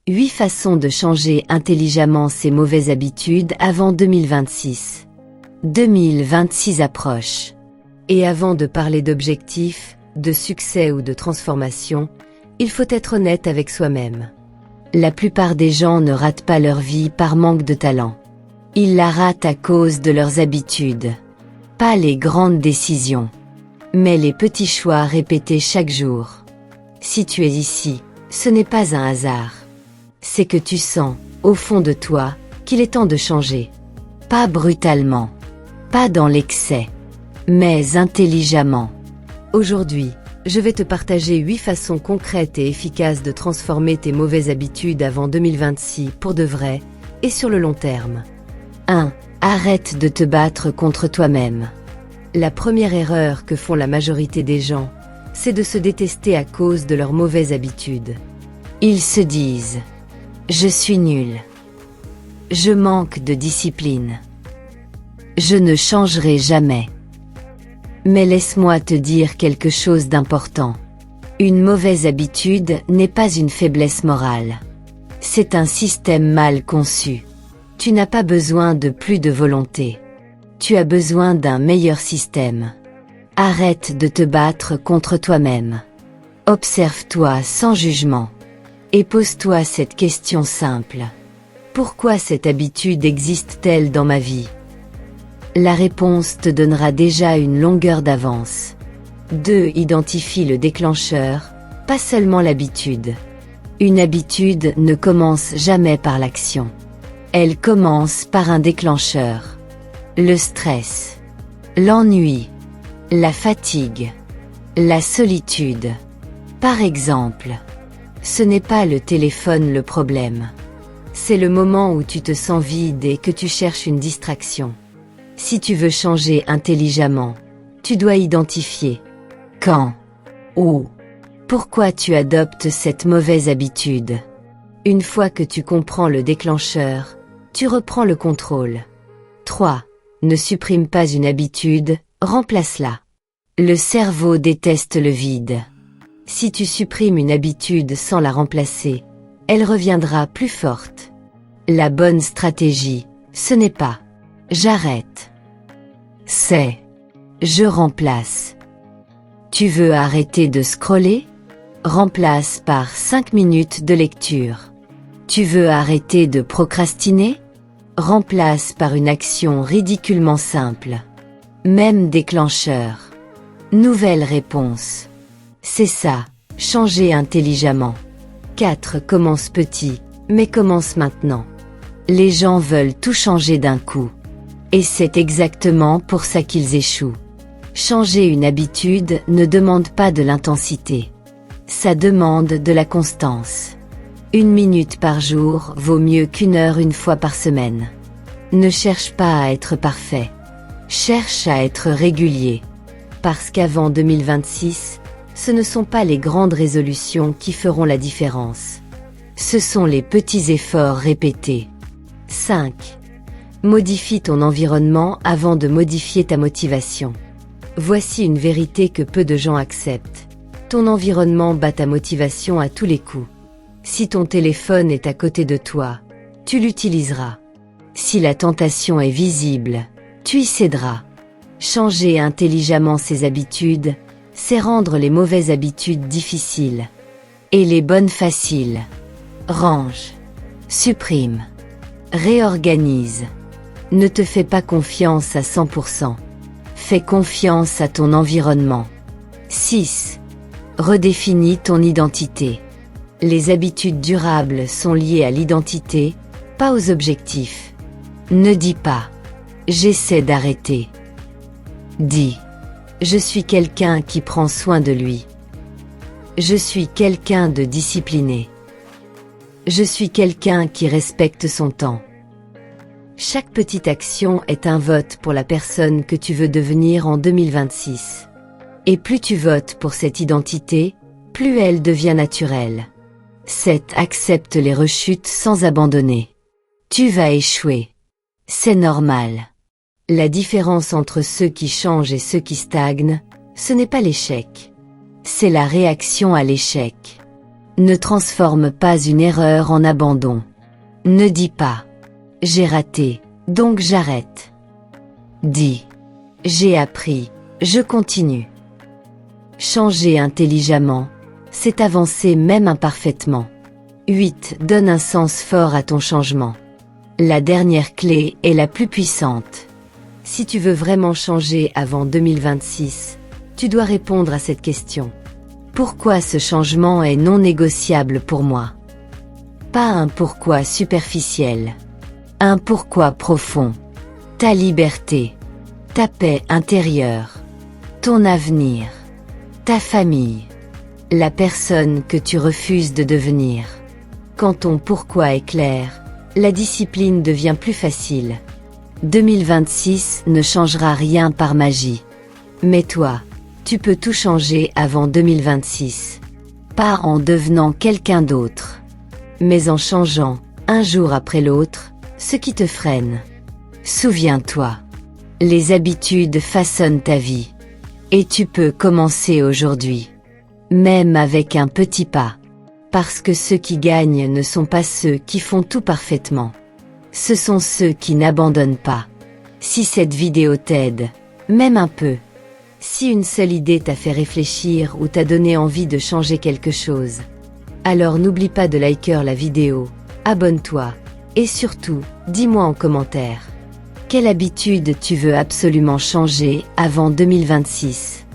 8 façons de changer intelligemment ses mauvaises habitudes avant 2026. 2026 approche. Et avant de parler d'objectifs, de succès ou de transformation, il faut être honnête avec soi-même. La plupart des gens ne ratent pas leur vie par manque de talent. Ils la ratent à cause de leurs habitudes. Pas les grandes décisions, mais les petits choix répétés chaque jour. Si tu es ici, ce n'est pas un hasard. C'est que tu sens, au fond de toi, qu'il est temps de changer. Pas brutalement, pas dans l'excès, mais intelligemment. Aujourd'hui, je vais te partager 8 façons concrètes et efficaces de transformer tes mauvaises habitudes avant 2026 pour de vrai et sur le long terme. 1. Arrête de te battre contre toi-même. La première erreur que font la majorité des gens, c'est de se détester à cause de leurs mauvaises habitudes. Ils se disent « Je suis nul. Je manque de discipline. Je ne changerai jamais. » Mais laisse-moi te dire quelque chose d'important. Une mauvaise habitude n'est pas une faiblesse morale. C'est un système mal conçu. Tu n'as pas besoin de plus de volonté. Tu as besoin d'un meilleur système. Arrête de te battre contre toi-même. Observe-toi sans jugement. Et pose-toi cette question simple. Pourquoi cette habitude existe-t-elle dans ma vie ? La réponse te donnera déjà une longueur d'avance. 2. Identifie le déclencheur, pas seulement l'habitude. Une habitude ne commence jamais par l'action. Elle commence par un déclencheur. Le stress, l'ennui, la fatigue, la solitude. Par exemple, ce n'est pas le téléphone le problème. C'est le moment où tu te sens vide et que tu cherches une distraction. Si tu veux changer intelligemment, tu dois identifier quand, où, pourquoi tu adoptes cette mauvaise habitude. Une fois que tu comprends le déclencheur, tu reprends le contrôle. 3. Ne supprime pas une habitude, remplace-la. Le cerveau déteste le vide. Si tu supprimes une habitude sans la remplacer, elle reviendra plus forte. La bonne stratégie, ce n'est pas « j'arrête », c'est « je remplace ». Tu veux arrêter de scroller ? Remplace par 5 minutes de lecture. Tu veux arrêter de procrastiner ? Remplace par une action ridiculement simple. Même déclencheur. Nouvelle réponse. C'est ça, changer intelligemment. 4. Commence petit, mais commence maintenant. Les gens veulent tout changer d'un coup. Et c'est exactement pour ça qu'ils échouent. Changer une habitude ne demande pas de l'intensité. Ça demande de la constance. 1 minute par jour vaut mieux qu'1 heure une fois par semaine. Ne cherche pas à être parfait. Cherche à être régulier. Parce qu'avant 2026, ce ne sont pas les grandes résolutions qui feront la différence. Ce sont les petits efforts répétés. 5. Modifie ton environnement avant de modifier ta motivation. Voici une vérité que peu de gens acceptent. Ton environnement bat ta motivation à tous les coups. Si ton téléphone est à côté de toi, tu l'utiliseras. Si la tentation est visible, tu y céderas. Changer intelligemment ses habitudes, c'est rendre les mauvaises habitudes difficiles. Et les bonnes faciles. Range. Supprime. Réorganise. Ne te fais pas confiance à 100%. Fais confiance à ton environnement. 6. Redéfinis ton identité. Les habitudes durables sont liées à l'identité, pas aux objectifs. Ne dis pas « j'essaie d'arrêter ». Dis « je suis quelqu'un qui prend soin de lui ». Je suis quelqu'un de discipliné. Je suis quelqu'un qui respecte son temps. Chaque petite action est un vote pour la personne que tu veux devenir en 2026. Et plus tu votes pour cette identité, plus elle devient naturelle. 7. Accepte les rechutes sans abandonner. Tu vas échouer. C'est normal. La différence entre ceux qui changent et ceux qui stagnent, ce n'est pas l'échec. C'est la réaction à l'échec. Ne transforme pas une erreur en abandon. Ne dis pas « J'ai raté, donc j'arrête ». Dis « J'ai appris, je continue ». Changer intelligemment, c'est avancer même imparfaitement. 8. Donne un sens fort à ton changement. La dernière clé est la plus puissante. Si tu veux vraiment changer avant 2026, tu dois répondre à cette question. Pourquoi ce changement est non négociable pour moi? Pas un pourquoi superficiel. Un pourquoi profond. Ta liberté. Ta paix intérieure. Ton avenir. Ta famille. La personne que tu refuses de devenir. Quand ton pourquoi est clair, la discipline devient plus facile. 2026 ne changera rien par magie. Mais toi, tu peux tout changer avant 2026. Pas en devenant quelqu'un d'autre, mais en changeant, un jour après l'autre, ce qui te freine. Souviens-toi, les habitudes façonnent ta vie. Et tu peux commencer aujourd'hui. Même avec un petit pas. Parce que ceux qui gagnent ne sont pas ceux qui font tout parfaitement. Ce sont ceux qui n'abandonnent pas. Si cette vidéo t'aide, même un peu, si une seule idée t'a fait réfléchir ou t'a donné envie de changer quelque chose, alors n'oublie pas de liker la vidéo, abonne-toi, et surtout, dis-moi en commentaire. Quelle habitude tu veux absolument changer avant 2026?